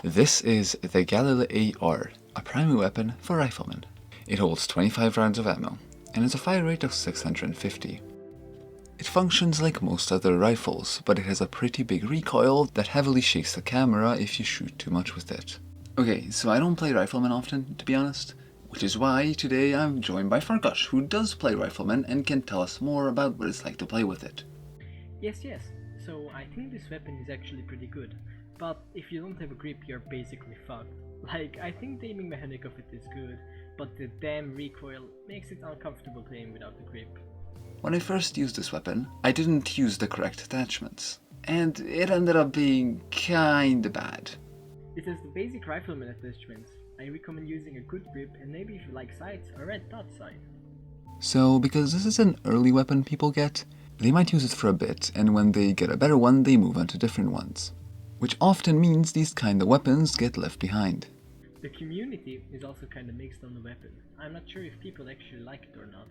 This is the Galil AR, a primary weapon for riflemen. It holds 25 rounds of ammo, and has a fire rate of 650. It functions like most other rifles, but it has a pretty big recoil that heavily shakes the camera if you shoot too much with it. Okay, so I don't play riflemen often, to be honest, which is why today I'm joined by Farkas, who does play riflemen and can tell us more about what it's like to play with it. Yes, so I think this weapon is actually pretty good, but if you don't have a grip you're basically fucked. Like, I think the aiming mechanic of it is good, but the damn recoil makes it uncomfortable to aim without the grip. When I first used this weapon, I didn't use the correct attachments, and it ended up being kinda bad. It has the basic rifleman attachments. I recommend using a good grip, and maybe if you like sights, a red dot sight. So, because this is an early weapon people get, they might use it for a bit, and when they get a better one, they move on to different ones. Which often means these kind of weapons get left behind. The community is also kinda mixed on the weapon. I'm not sure if people actually like it or not.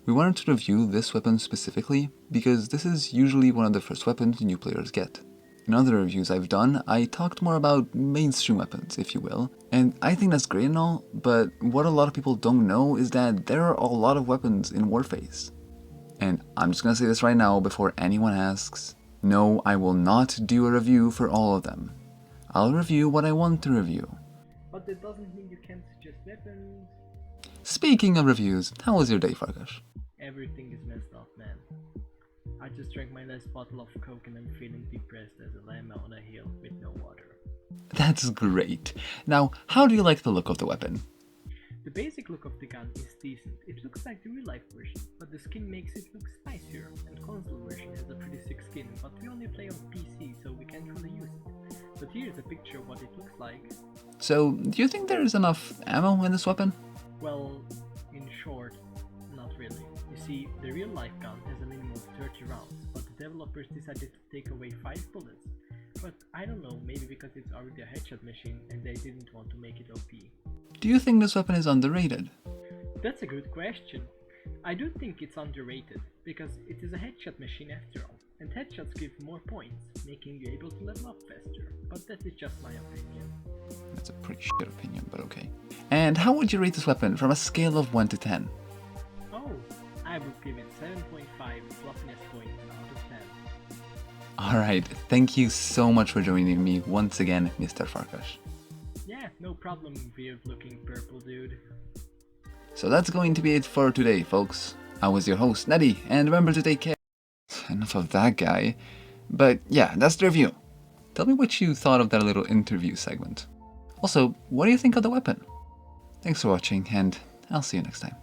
We wanted to review this weapon specifically, because this is usually one of the first weapons new players get. In other reviews I've done, I talked more about mainstream weapons, if you will, and I think that's great and all, but what a lot of people don't know is that there are a lot of weapons in Warface. And I'm just gonna say this right now before anyone asks, no, I will not do a review for all of them. I'll review what I want to review. But that doesn't mean you can't suggest weapons. Speaking of reviews, how was your day, Farkas? Everything is messed up, man. I just drank my last bottle of Coke and I'm feeling depressed as a lamb on a hill with no water. That's great. Now, how do you like the look of the weapon? The basic look of the gun is decent. It looks like the real life version, but the skin makes it look spicier. And console version has a pretty sick skin, but we only play on PC, so we can't really use it. But here's a picture of what it looks like. So, do you think there is enough ammo in this weapon? Well, in short, not really. You see, the real life gun has a minimum of 30 rounds, but the developers decided to take away 5 bullets. But I don't know, maybe because it's already a headshot machine and they didn't want to make it OP. Do you think this weapon is underrated? That's a good question. I do think it's underrated, because it is a headshot machine after all, and headshots give more points, making you able to level up faster, but that is just my opinion. That's a pretty shit opinion, but okay. And how would you rate this weapon from a scale of 1 to 10? Oh, I would give it 7.5 fluffiness points out of 10. Alright, thank you so much for joining me once again, Mr. Farkas. Yeah, no problem, weird looking purple dude. So that's going to be it for today, folks. I was your host, Neddy, and remember to take care. Enough of that guy. But yeah, that's the review. Tell me what you thought of that little interview segment. Also, what do you think of the weapon? Thanks for watching, and I'll see you next time.